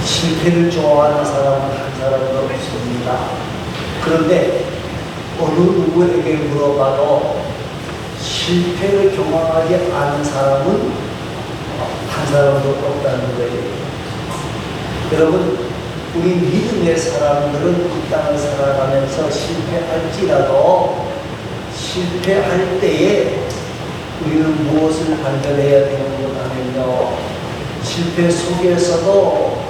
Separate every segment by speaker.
Speaker 1: 실패를 좋아하는 사람은 한 사람도 없습니다. 그런데 어느 누구에게 물어봐도 실패를 경험하지 않은 사람은 한 사람도 없다는 거예요. 여러분, 우리 믿음의 사람들은 이 땅을 살아가면서 실패할지라도 실패할 때에 우리는 무엇을 발견해야 되는가 하면요, 실패 속에서도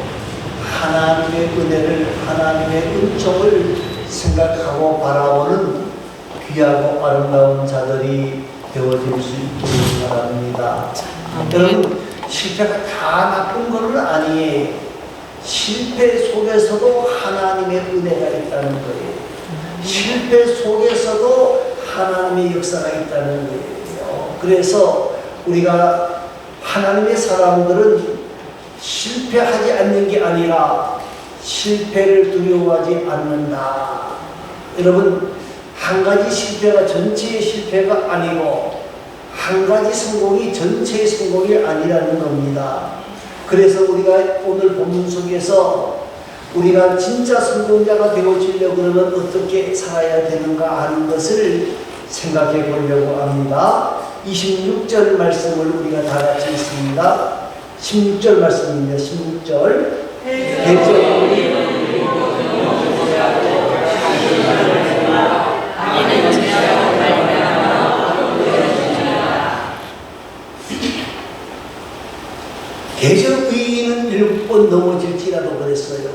Speaker 1: 하나님의 은혜를, 하나님의 은총을 생각하고 바라보는 귀하고 아름다운 자들이 되어질 수 있기를 바랍니다. 여러분, 실패가 다 나쁜 것은 아니에요. 실패 속에서도 하나님의 은혜가 있다는 거예요. 실패 속에서도 하나님의 역사가 있다는 거예요. 그래서 우리가 하나님의 사람들은 실패하지 않는 게 아니라 실패를 두려워하지 않는다. 여러분, 한 가지 실패가 전체의 실패가 아니고 한 가지 성공이 전체의 성공이 아니라는 겁니다. 그래서 우리가 오늘 본문 속에서 우리가 진짜 성공자가 되어지려고 그러면 어떻게 살아야 되는가 하는 것을 생각해 보려고 합니다. 26절 말씀을 우리가 다 같이 읽습니다. 16절 말씀입니다. 16절. 대적 의인은 7번 넘어질지라도 그랬어요.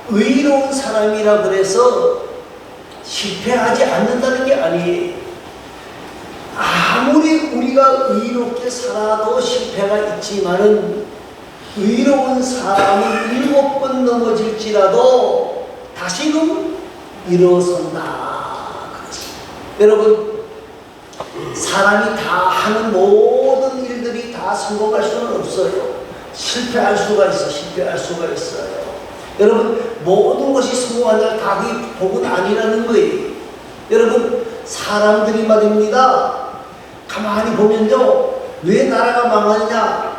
Speaker 1: 의로운 사람이라 그래서 실패하지 않는다는 게 아니에요. 아무리 우리가 의롭게 살아도 실패가 있지만은 의로운 사람이 7번 넘어질지라도 다시금 일어선다. 여러분, 사람이 다 하는 모든 일들이 다 성공할 수는 없어요. 실패할 수가 있어, 실패할 수가 있어요. 여러분, 모든 것이 성공한다는 다 그게 복은 아니라는 거예요. 여러분, 사람들이 말입니다. 가만히 보면요, 왜 나라가 망하느냐?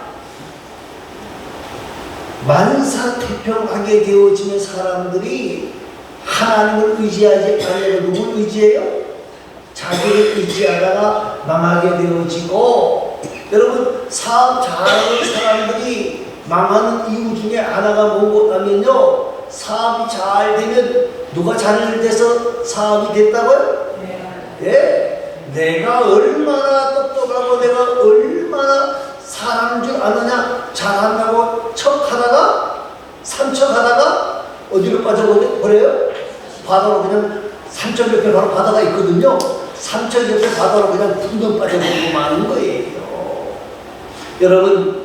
Speaker 1: 만사태평하게 되어지는 사람들이 하나님을 의지하지 않으면 누굴 의지해요? 자기를 의지하다가 망하게 되어지고, 여러분, 사업 잘하는 사람들이 망하는 이유 중에 하나가 뭐냐면요, 사업이 잘 되면 누가 잘 돼서 사업이 됐다고요? 네. 내가 얼마나 똑똑하고 내가 얼마나 사람인 줄 아느냐, 잘한다고 척하다가 삼척하다가 어디로 빠져버려요? 바다로 그냥 삼척 옆에 바로 바다가 있거든요. 삼척 옆에 바다로 그냥 붕덩 빠져버리고 마는 거예요. 여러분,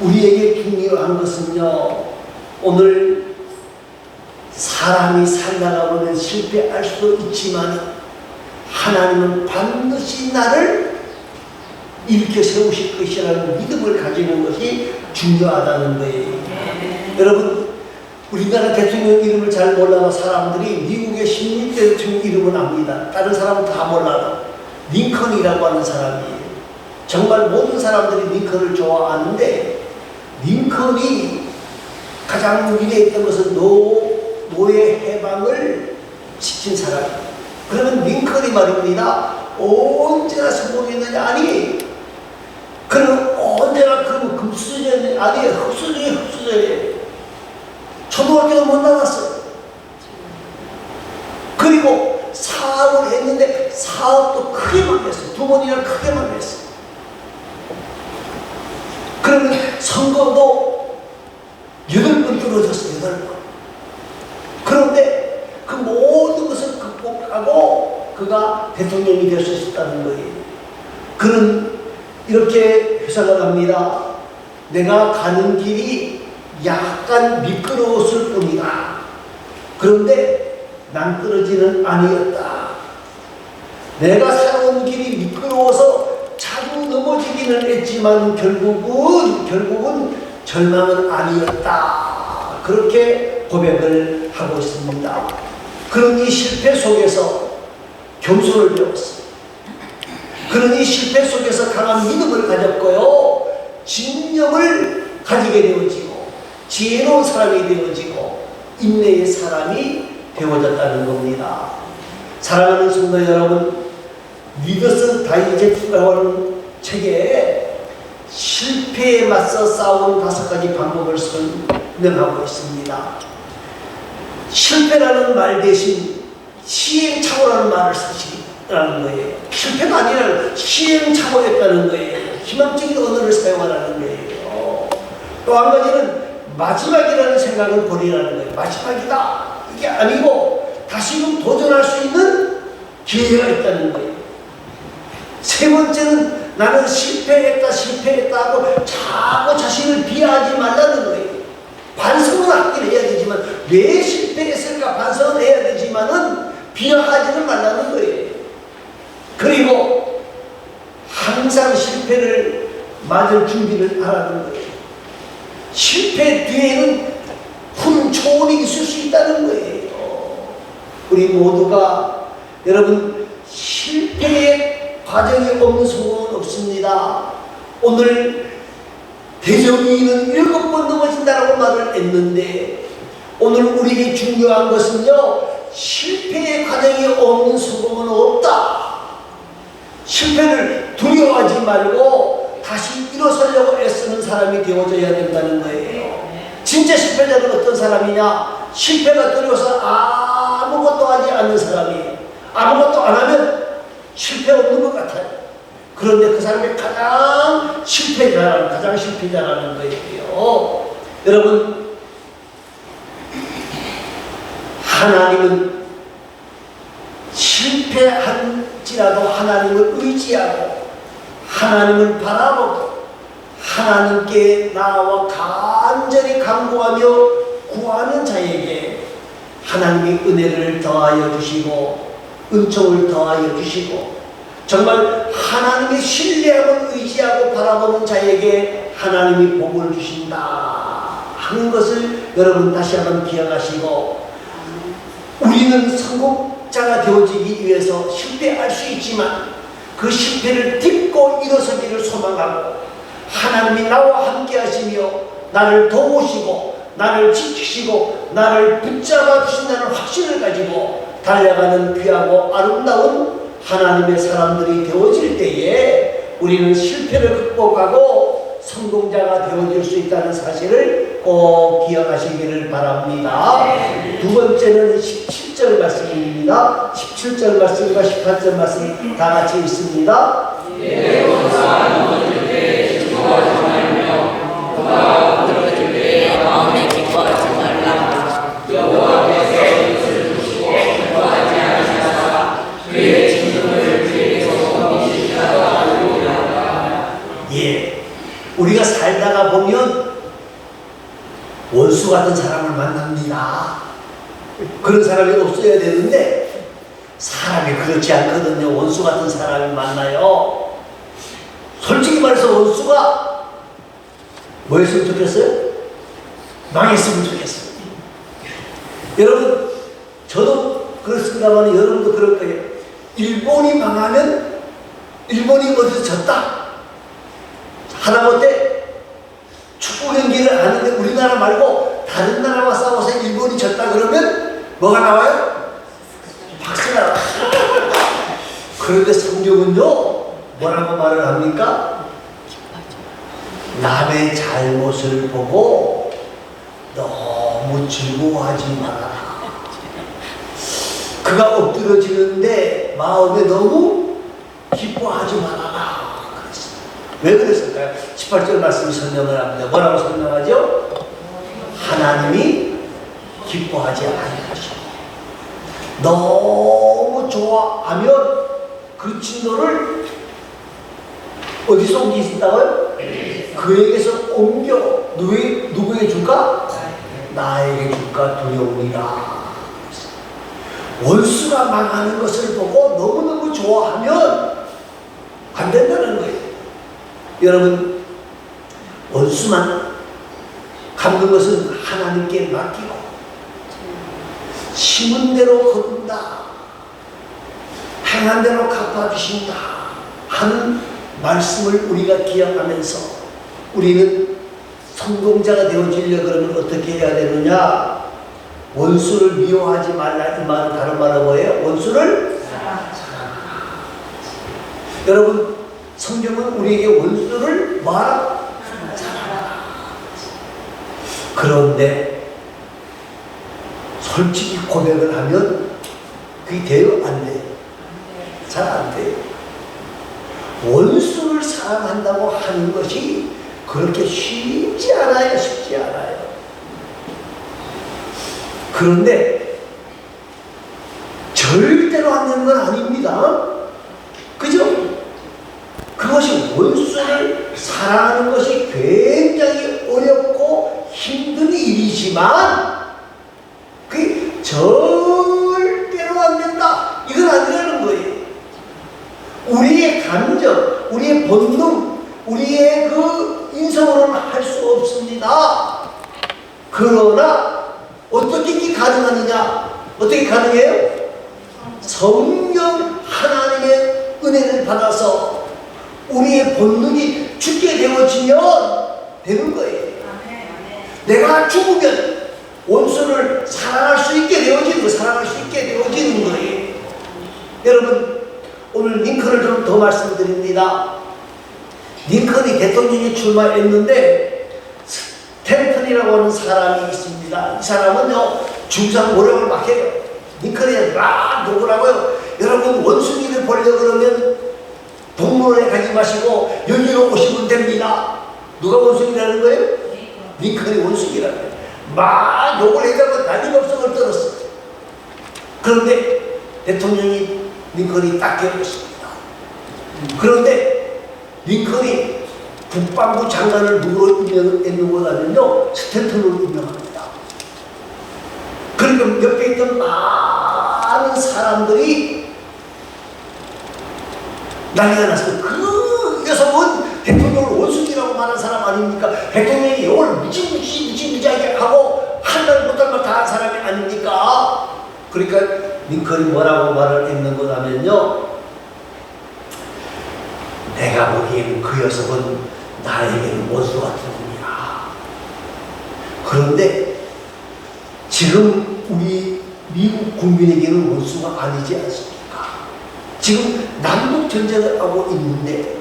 Speaker 1: 우리에게 중요한 것은요, 오늘 사람이 살다가 보면 실패할 수도 있지만 하나님은 반드시 나를 일으켜 세우실 것이라는 믿음을 가지는 것이 중요하다는 거예요. 여러분, 우리나라 대통령 이름을 잘 몰라도 사람들이 미국의 16대 대통령 이름은 압니다. 다른 사람은 다 몰라도. 링컨이라고 하는 사람이에요. 정말 모든 사람들이 링컨을 좋아하는데, 링컨이 가장 위대했던 것은 노예 해방을 지킨 사람이에요. 그러면 링컨이 말입니다. 언제나 성공했느냐? 아니, 그러면 언제나 그러면 금수저냐? 아니, 흑수저예요. 초등학교도 못 나갔어요. 그리고 사업을 했는데 사업도 크게 망했어요. 2번이나 크게 망했어요. 그러면 선거도 8번 떨어졌어요. 8번. 그런데 그 모든 것을 극복하고 그가 대통령이 될 수 있었다는 거예요. 그는 이렇게 회상을 합니다. 내가 가는 길이 약간 미끄러웠을 뿐이다. 그런데 낭떠러지는 아니었다. 내가 살아온 길이 미끄러워서 자주 넘어지기는 했지만 결국은 절망은 아니었다. 그렇게 고백을 하고 있습니다. 그런 이 실패 속에서 겸손을 배웠어요. 그런 이 실패 속에서 강한 믿음을 가졌고요, 진정을 가지게 되어지고, 지혜로운 사람이 되어지고 인내의 사람이 되어졌다는 겁니다. 사랑하는 성도 여러분, 리더스 다이제스트라는 책에 실패에 맞서 싸우는 5가지 방법을 설명하고 있습니다. 실패라는 말 대신 시행착오라는 말을 쓰시라는 거예요. 실패가 아니라 시행착오였다는 거예요. 희망적인 언어를 사용하라는 거예요. 또 한 가지는 마지막이라는 생각을 버리라는 거예요. 마지막이다, 이게 아니고 다시금 도전할 수 있는 기회가 있다는 거예요. 세 번째는 나는 실패했다 하고 자꾸 자신을 비하하지 말라는 거예요. 반성은 하긴 해야 되지만, 왜 실패했을까 반성은 해야 되지만은 비하하지는 말라는 거예요. 그리고 항상 실패를 맞을 준비를 하라는 거예요. 실패 뒤에는 큰 초원이 있을 수 있다는 거예요. 우리 모두가, 여러분, 실패의 과정이 없는 성공은 없습니다. 오늘 대정이는 7번 넘어진다라고 말을 했는데, 오늘 우리에게 중요한 것은요, 실패의 과정이 없는 성공은 없다. 실패를 두려워하지 말고 다시 일어서려고 애쓰는 사람이 되어져야 된다는 거예요. 진짜 실패자는 어떤 사람이냐? 실패가 두려워서 아무것도 하지 않는 사람이에요. 아무것도 안 하면 실패 없는 것 같아요. 그런데 그 사람이 가장 실패자라는 거예요. 여러분, 하나님은 실패할지라도 하나님을 의지하고 하나님을 바라보고 하나님께 나와 간절히 간구하며 구하는 자에게 하나님의 은혜를 더하여 주시고 은총을 더하여 주시고, 정말 하나님의 신뢰하고 의지하고 바라보는 자에게 하나님이 복을 주신다 하는 것을 여러분 다시 한번 기억하시고, 우리는 성공자가 되어지기 위해서 실패할 수 있지만 그 실패를 딛고 일어서기를 소망하고, 하나님이 나와 함께 하시며 나를 도우시고 나를 지키시고 나를 붙잡아 주신다는 확신을 가지고 달려가는 귀하고 아름다운 하나님의 사람들이 되어질 때에 우리는 실패를 극복하고 성공자가 되어질 수 있다는 사실을 꼭 기억하시기를 바랍니다. 두 번째는 17절 말씀입니다. 17절 말씀과 18절 말씀 다 같이 있습니다. 우리가 살다가 보면 원수 같은 사람을 만납니다. 그런 사람이 없어야 되는데 사람이 그렇지 않거든요. 원수 같은 사람을 만나요. 솔직히 말해서 원수가 뭐였으면 좋겠어요? 망했으면 좋겠어요. 여러분, 저도 그렇습니다만 여러분도 그럴 거예요. 일본이 망하면 일본이 어디서 졌다 하다못해 축구 경기를 하는데 우리나라 말고 다른 나라와 싸워서 일본이 졌다 그러면 뭐가 나와요? 박수가 나와요. 그런데 성경은요 뭐라고 말을 합니까? 남의 잘못을 보고 너무 즐거워하지 말아라. 그가 엎드러지는데 마음에 너무 기뻐하지 말아라. 왜 그랬을까요? 18절 말씀이 설명을 합니다. 뭐라고 설명하죠? 하나님이 기뻐하지 아니하시고 너무 좋아하면 그 진노를 어디서 옮기신다고요? 그에게서 옮겨 누구에게 줄까? 나에게 줄까 두려우니라. 원수가 망하는 것을 보고 너무너무 좋아하면 안 된다는 거예요. 여러분, 원수만 갚는 것은 하나님께 맡기고 심은 대로 거둔다, 행한 대로 갚아주신다 하는 말씀을 우리가 기억하면서 우리는 성공자가 되어지려 그러면 어떻게 해야 되느냐? 원수를 미워하지 말라. 이 말은 다른 말은 뭐예요? 원수를 사랑하라. 여러분, 성경은 우리에게 원수를 말하라. 사랑하라. 그런데 솔직히 고백을 하면 그게 돼요? 안 돼요? 잘 안 돼요. 원수를 사랑한다고 하는 것이 그렇게 쉽지 않아요. 쉽지 않아요. 그런데 절대로 안 되는 건 아닙니다. 그죠? 그것이 원수를 사랑하는 것이 굉장히 어렵고 힘든 일이지만 그게 절대로 안 된다. 이건 아니라는 거예요. 우리의 감정, 우리의 본능, 우리의 그 인성으로는 할 수 없습니다. 그러나 어떻게 이게 가능하느냐? 어떻게 가능해요? 성령 하나님의 은혜를 받아서 우리의 본능이 죽게 되어지면 되는 거예요. 내가 죽으면 원수를 사랑할 수 있게 되어지는 거, 사랑할 수 있게 되어지는 거예요. 여러분, 오늘 링컨을 좀 더 말씀드립니다. 링컨이 대통령에 출마했는데 스탠턴이라고 하는 사람이 있습니다. 이 사람은요, 중상 모욕을 막 해요. 링컨이 막 욕을 하고요. 여러분, 원숭이를 보려고 그러면 동물원에 가지 마시고 여기로 오시면 됩니다. 누가 원숭이라는 거예요? 링컨이 원숭이라는 거예요. 막 욕을 해가지고 난리법석을 떨었어요. 그런데 대통령이 링컨이 딱 깨웠습니다. 그런데 링컨이 국방부 장관을 누구로 임명했는고 하면요, 스탠턴으로 임명합니다. 그러니까 옆에 있던 많은 사람들이 난리가 났어요. 그 녀석은 대통령을 원숭이라고 말하는 사람 아닙니까? 대통령이 욕을 무지무지하게 하고 한 달 못할 말 다 한 사람이 아닙니까? 그러니까 링컨이 뭐라고 말을 했는고 하면요, 내가 보기에는 그 녀석은 나에게는 원수 같은 놈이야. 그런데 지금 우리 미국 국민에게는 원수가 아니지 않습니까? 지금 남북 전쟁을 하고 있는데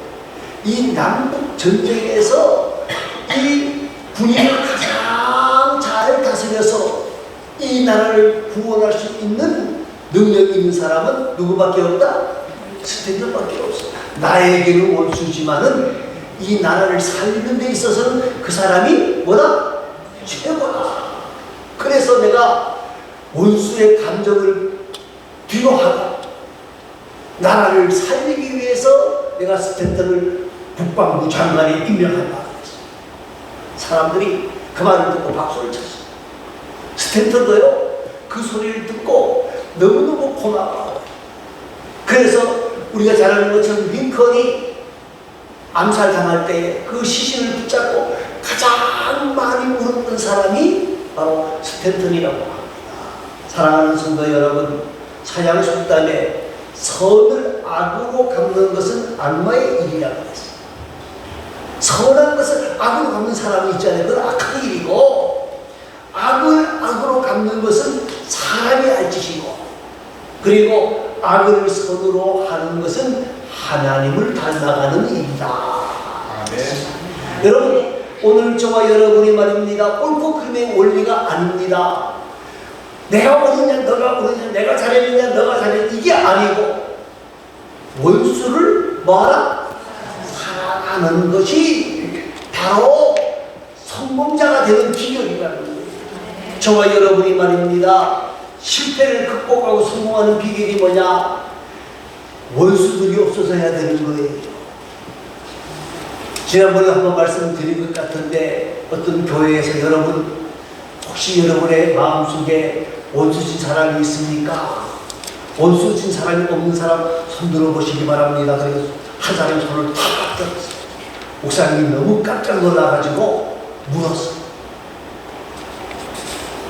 Speaker 1: 이 남북 전쟁에서 이 군인을 가장 잘 다스려서 이 나라를 구원할 수 있는 능력이 있는 사람은 누구밖에 없다? 스탠턴밖에 없어. 나에게는 원수지만은 이 나라를 살리는 데 있어서는 그 사람이 뭐다? 최고다. 그래서 내가 원수의 감정을 뒤로하고 나라를 살리기 위해서 내가 스탠턴을 국방부 장관에 임명한다. 사람들이 그 말을 듣고 박수를 쳤어요. 스탠턴도요, 그 소리를 듣고 너무너무 고마워요. 그래서 우리가 잘 아는 것처럼 링컨이 암살당할 때 그 시신을 붙잡고 가장 많이 울었던 사람이 바로 스탠턴이라고 합니다. 사랑하는 성도 여러분, 사양 속담에 선을 악으로 갚는 것은 악마의 일이라고 했어요. 선한 것을 악으로 갚는 사람이 있잖아요. 그건 악한 일이고, 악을 악으로 갚는 것은 사람이 할 짓이고, 그리고 악을 선으로 하는 것은 하나님을 닮아가는 일이다. 여러분, 오늘 저와 여러분이 말입니다, 옳고 그름의 원리가 아닙니다. 내가 옳으냐 너가 옳으냐, 내가 잘했느냐 너가 잘했느냐, 이게 아니고 원수를 뭐하라? 사랑하는 것이 바로 성공자가 되는 비결이라는 거예요. 저와 여러분이 말입니다, 실패를 극복하고 성공하는 비결이 뭐냐? 원수들이 없어서 해야 되는 거예요. 지난번에 한번 말씀드린 것 같은데, 어떤 교회에서 여러분, 혹시 여러분의 마음속에 원수진 사람이 있습니까? 원수진 사람이 없는 사람 손 들어보시기 바랍니다. 그래서 한 사람이 손을 탁 들었어요. 목사님이 너무 깜짝 놀라가지고 물었어요.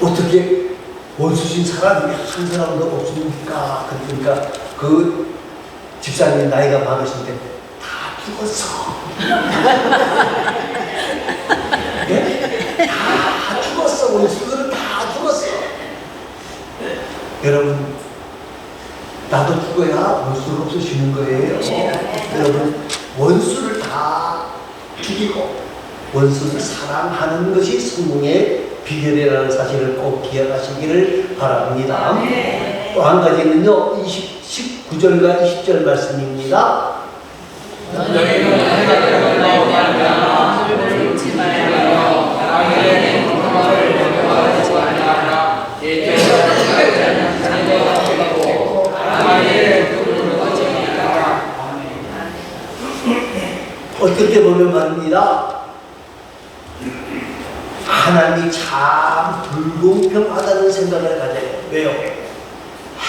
Speaker 1: 어떻게 원수진 사람이 한 사람도 없습니까? 그러니까 그 집사님 나이가 많으신데 다 죽었어. 네? 원수들은 다 죽었어. 여러분, 나도 죽어야 원수를 없애시는 거예요. 여러분, 원수를 다 죽이고 원수를 사랑하는 것이 성공의 비결이라는 사실을 꼭 기억하시기를 바랍니다. 또 한 가지는요, 19절과 20절 말씀입니다. 어떻게 보면 말입니다. 하나님이 참 불공평하다는 생각을 가져요. 왜요?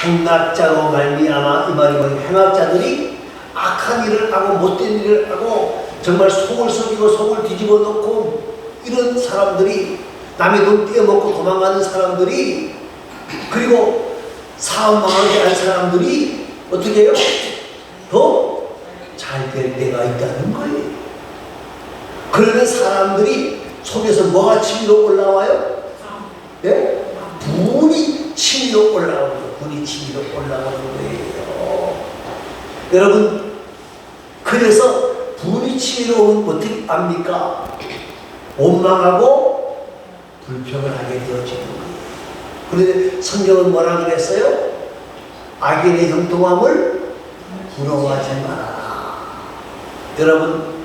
Speaker 1: 행악자로 말미암아, 이 말이 뭐예요? 행악자들이 악한 일을 하고 못된 일을 하고 정말 속을 썩이고 속을 뒤집어 놓고 이런 사람들이, 남의 돈 떼어먹고 도망가는 사람들이, 그리고 사업 망하게 한 사람들이 어떻게 해요? 더 잘 될 때가 있다는 거예요. 그러면 사람들이 속에서 뭐가 치밀어 올라와요? 네? 분이 치밀어 올라오는 거예요. 분이 치밀어 올라오는 거예요. 여러분, 그래서 분이 치밀어 오면 어떻게 합니까? 원망하고 불평을 하게 되어지는 거예요. 그런데 성경은 뭐라 그랬어요? 악인의 형통함을 부러워하지 말아라. 여러분,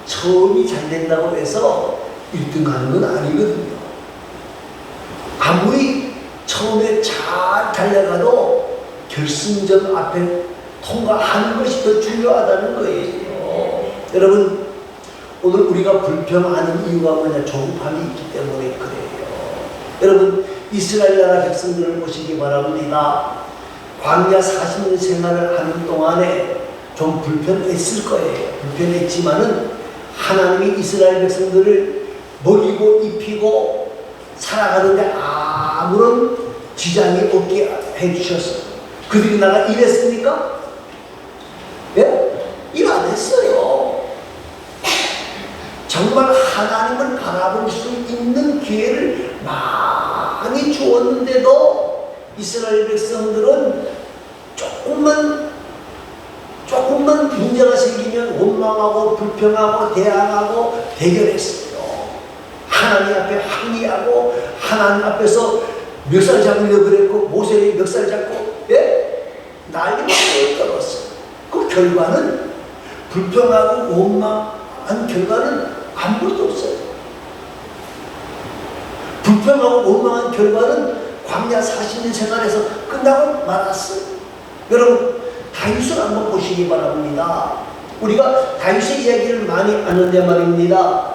Speaker 1: 처음이 잘 된다고 해서 1등 하는 건 아니거든요. 아무리 처음에 잘 달려가도 결승전 앞에 통과하는 것이 더 중요하다는 거예요. 여러분, 오늘 우리가 불평하는 이유가 뭐냐? 조급함이 있기 때문에 그래요. 여러분, 이스라엘 나라 백성들을 보시기 바랍니다. 광야 40년 생활을 하는 동안에 좀 불편했을 거예요. 불편했지만은 하나님이 이스라엘 백성들을 먹이고 입히고 살아가는데 아무런 지장이 없게 해주셨어요. 그들이 나가 일했습니까? 예? 일 안 했어요. 정말 하나님을 바라볼 수 있는 기회를 많이 주었는데도 이스라엘 백성들은 조금만 문제가 생기면 원망하고 불평하고 대항하고 대결했어요. 하나님 앞에 항의하고 하나님 앞에서 멱살 잡으려고 그랬고 모세의 멱살 잡고 난리가 떨었어요. 그 결과는 불평하고 원망한 결과는 아무것도 없어요. 불평하고 원망한 결과는 광야 40년 생활에서 끝나고 말았어요. 여러분, 다윗을 한번 보시기 바랍니다. 우리가 다윗의 이야기를 많이 아는데 말입니다.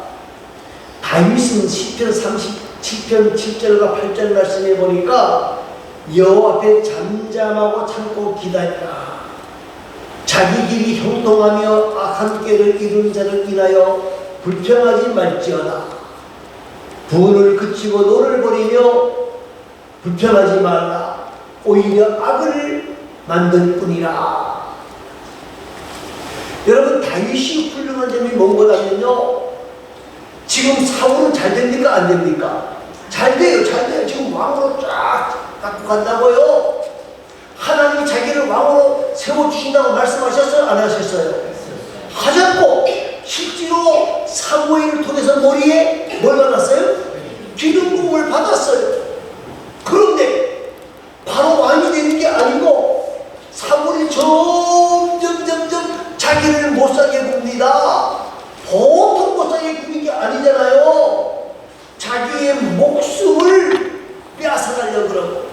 Speaker 1: 다윗은 시편 37편 7절과 8절 말씀해 보니까 여호와 앞에 잠잠하고 참고 기다리라. 자기 길이 형통하며 악한 꾀를 이루는 자를 인하여 불평하지 말지어다. 분을 그치고 노를 버리며 불평하지 말라. 오히려 악을 만들 뿐이라. 여러분, 다윗이 훌륭한 점이 뭔가라면요, 지금 사울은 잘 됩니까? 안 됩니까? 잘 돼요. 잘 돼요. 지금 왕으로 쫙 갖고 간다고요. 하나님이 자기를 왕으로 세워주신다고 말씀하셨어요? 안 하셨어요? 하셨고, 실제로 사무엘을 통해서 머리에 뭘 받았어요? 기름 부음을 받았어요. 그런데 바로 왕이 되는 게 아니고 사무엘이 점점 자기를 못살게 굽니다. 보통 못살게 구는 게 아니잖아요. 자기의 목숨을 빼앗아가려고 그러고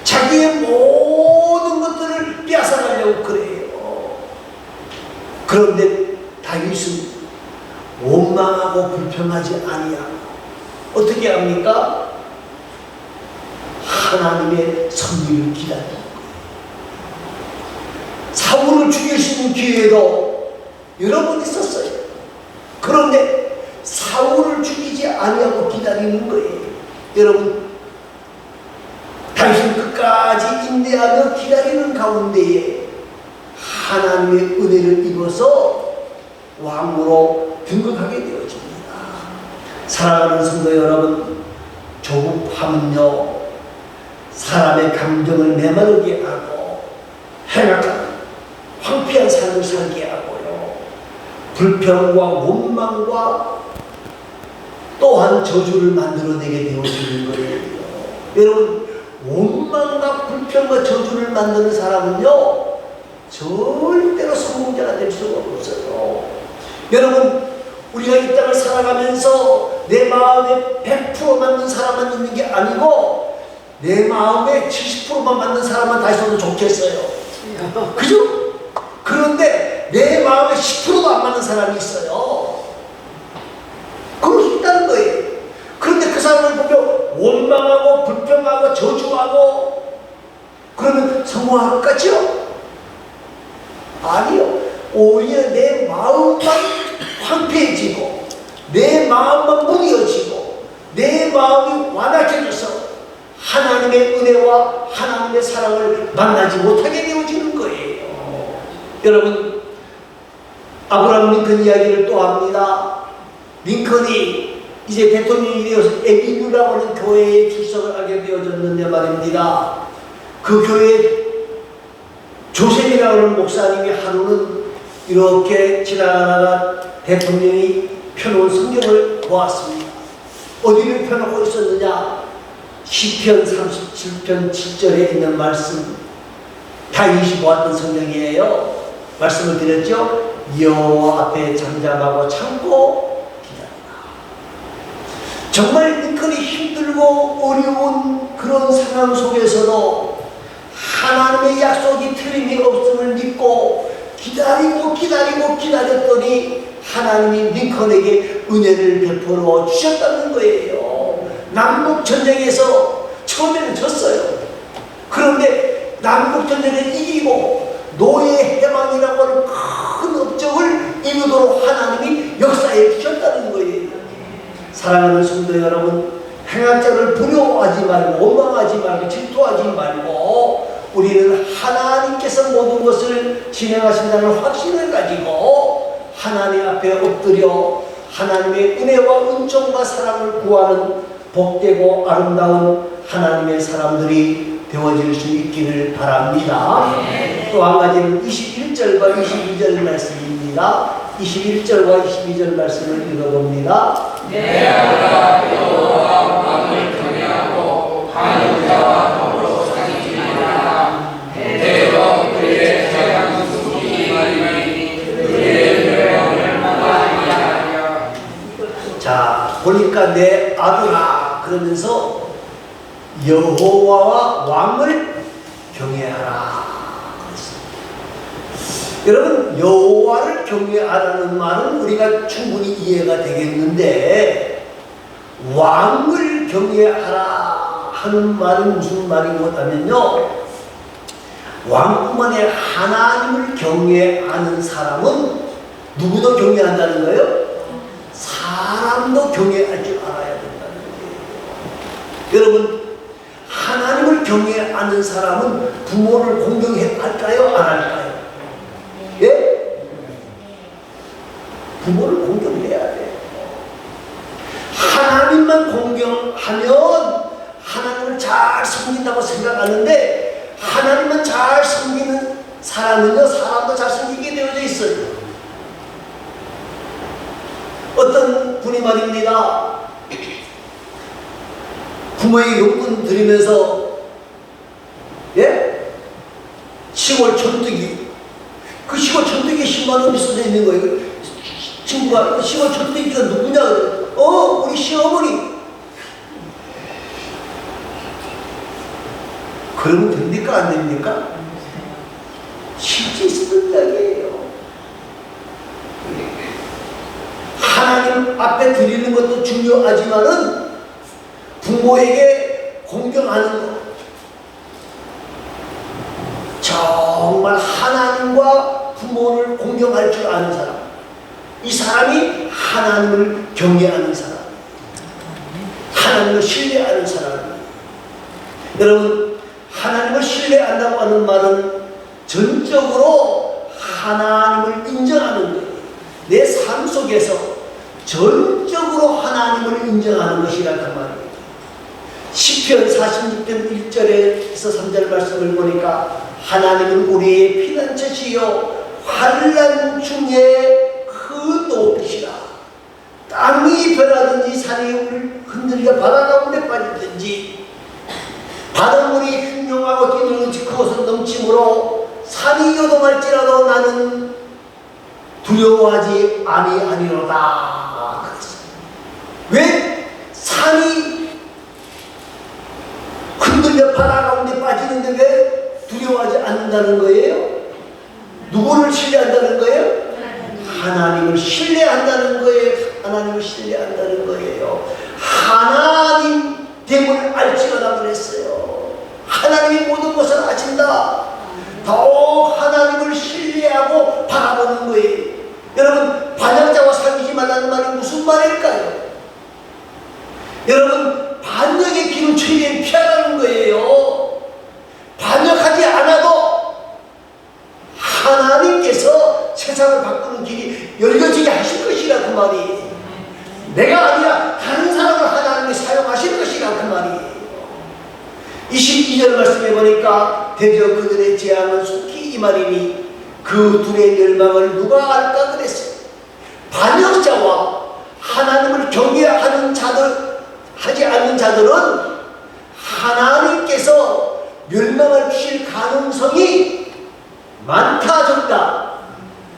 Speaker 1: 자기의 모든 것들을 빼앗아가려고 그래요. 그런데 다윗은 원망하고 불평하지 아니하고 어떻게 합니까? 하나님의 섭리를 기다리는 거예요. 사울을 죽일 수 있는 기회도 여러 번 있었어요. 그런데 사울을 죽이지 아니하고 기다리는 거예요. 여러분, 다윗은 끝까지 인내하며 기다리는 가운데에 하나님의 은혜를 입어서 왕으로 등극하게 되어집니다. 사랑하는 성도 여러분, 함은요, 사람의 감정을 메마르게 하고 행악한 황폐한 삶을 살게 하고요, 불평과 원망과 또한 저주를 만들어내게 되어지는 거예요. 여러분, 원망과 불평과 저주를 만드는 사람은요, 절대로 성공자가 될 수가 없어요. 여러분, 우리가 이 땅을 살아가면서 내 마음에 100% 맞는 사람만 있는 게 아니고 내 마음에 70%만 맞는 사람만 다 있어도 좋겠어요. 그죠? 그런데 내 마음에 10%도 안 맞는 사람이 있어요. 그럴 수 있다는 거예요. 그런데 그 사람을 보면 원망하고 불평하고 저주하고 그러면 성공할 것 같죠? 아니요. 오히려 내 마음만 황폐해지고 내 마음만 무너지고 내 마음이 완악해져서 하나님의 은혜와 하나님의 사랑을 만나지 못하게 되어지는 거예요. 여러분, 아브라함 링컨 이야기를 또 합니다. 링컨이 이제 대통령이 되어서 에비뉴라고 하는 교회에 출석을 하게 되어졌는데 말입니다. 그 교회에 조셉이라고 하는 목사님이 하루는 이렇게 지나가다가 대통령이 펴놓은 성경을 보았습니다. 어디를 펴놓고 있었느냐? 시편 37편 7절에 있는 말씀, 다윗이 보았던 성경이에요. 말씀을 드렸죠? 여호와 앞에 잠잠하고 참고 기다리라. 정말 링컨이 힘들고 어려운 그런 상황 속에서도 하나님의 약속이 틀림이 없음을 믿고 기다렸더니 하나님이 링컨에게 은혜를 베풀어 주셨다는 거예요. 남북전쟁에서 처음에는 졌어요. 그런데 남북전쟁을 이기고 노예 해방이라고 하는 큰 업적을 이루도록 하나님이 역사해 주셨다는 거예요. 사랑하는 성도 여러분, 행악자를 두려워하지 말고 원망하지 말고 질투하지 말고 우리는 하나님께서 모든 것을 진행하신다는 확신을 가지고 하나님 앞에 엎드려 하나님의 은혜와 은총과 사랑을 구하는 복되고 아름다운 하나님의 사람들이 되어질 수 있기를 바랍니다. 또 한 가지는 21절과 22절 말씀입니다. 21절과 22절 말씀을 읽어봅니다.
Speaker 2: 내가 여호와 왕을 경외하고 하는 자와 더불어 사귀지 말라. 대저 그의 재앙 숨기기 말이니 그의 명령을 만나지 아니하리라.
Speaker 1: 자, 보니까 내 아들아 그러면서 여호와와 왕을 경외하라. 여러분, 여호와를 경외하라는 말은 우리가 충분히 이해가 되겠는데 왕을 경외하라 하는 말은 무슨 말이냐면요, 왕뿐만 아니라 하나님을 경외하는 사람은 누구도 경외한다는 거예요? 사람도 경외할 줄 알아야 된다는 거예요. 여러분, 하나님을 경외하는 사람은 부모를 공경할까요? 안 할까요? 예? 부모를 공경해야 돼요. 하나님만 공경하면 하나님을 잘 섬긴다고 생각하는데 하나님만 잘 섬기는 사람은요, 사람도 잘 섬기게 되어져 있어요. 어떤 분이 말입니다. 부모에게 용돈 드리면서 예? 시골 전투기, 그 시골 전투기에 10만원이 써져 있는 거예요. 친구가 시골 전투기가 누구냐? 우리 시어머니. 그러면 됩니까? 안 됩니까? 실제 있었던 이야기예요. 하나님 앞에 드리는 것도 중요하지만은 부모에게 공경하는 것, 정말 하나님과 부모를 공경할 줄 아는 사람, 이 사람이 하나님을 경외하는 사람, 하나님을 신뢰하는 사람. 여러분, 하나님을 신뢰한다고 하는 말은 전적으로 하나님을 인정하는 거예요. 내 삶 속에서 전적으로 하나님을 인정하는 것이란 그 말이에요. 시편 46편 1절에서 3절 말씀을 보니까 하나님은 우리의 피난처시요 환난 중에 큰 도움이시라. 땅이 변하든지 산이 흔들려 바다 가운데 빠지든지 바닷물이 흉흉하고 뛰놀는지 그것은 넘침으로 산이 요동할지라도 나는 두려워하지 아니하리로다. 왜? 산이 흔들려 바다 가운데 빠지는데 왜 두려워하지 않는다는 거예요? 누구를 신뢰한다는 거예요? 하나님을 신뢰한다는 거예요. 하나님을 신뢰한다는 거예요. 하나님 됨을 알지어다 그랬어요. 하나님이 모든 것을 아신다. 더욱 하나님을 신뢰하고 바라보는 거예요. 여러분, 반역자와 사귀지 말라는 말이 무슨 말일까요? 여러분, 반역의 길은 최대한 피하라는 거예요. 반역하지 않아도 하나님께서 세상을 바꾸는 길이 열려지게 하실 것이라 그 말이. 내가 아니라 다른 사람을 하나님이 사용하실 것이라 그 말이. 22절 말씀해 보니까 대저 그들의 재앙은 속히 이 말이니 그 둘의 멸망을 누가 알까 그랬어요. 반역자와 하나님을 경외하는 자들, 하지 않는 자들은 하나님께서 멸망을 주실 가능성이 많다 적다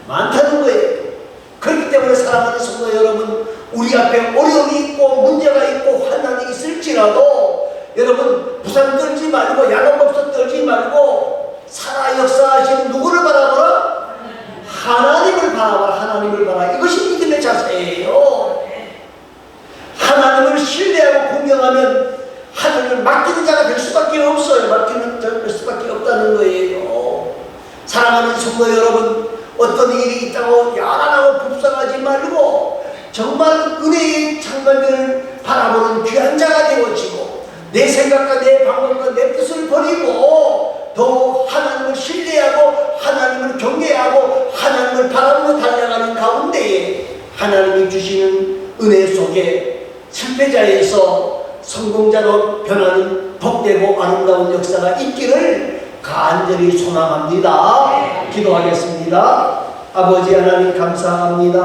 Speaker 1: 많다는 거예요. 그렇기 때문에 사랑하는 성도 여러분, 우리 앞에 어려움이 있고 문제가 있고 환난이 있을지라도 여러분 부산 떨지 말고 야간법석 떨지 말고 살아 역사하시는 누구를 바라보라? 하나님을 바라보라. 하나님을 바라. 이것이 믿음의 자세예요. 하나님을 신뢰하고 공경하면 하나님을 맡기는 자가 될 수밖에 없어요. 맡기는 자가 될 수밖에 없다는 거예요. 사랑하는 성도 여러분, 어떤 일이 있다고 야란하고 불쌍하지 말고 정말 은혜의 장관들을 바라보는 귀한 자가 되어지고 내 생각과 내 방법과 내 뜻을 버리고 더욱 하나님을 신뢰하고 하나님을 경외하고 하나님을 바라보고 달려가는 가운데에 하나님이 주시는 은혜 속에 실패자에서 성공자로 변하는 복되고 아름다운 역사가 있기를 간절히 소망합니다. 기도하겠습니다. 아버지 하나님 감사합니다.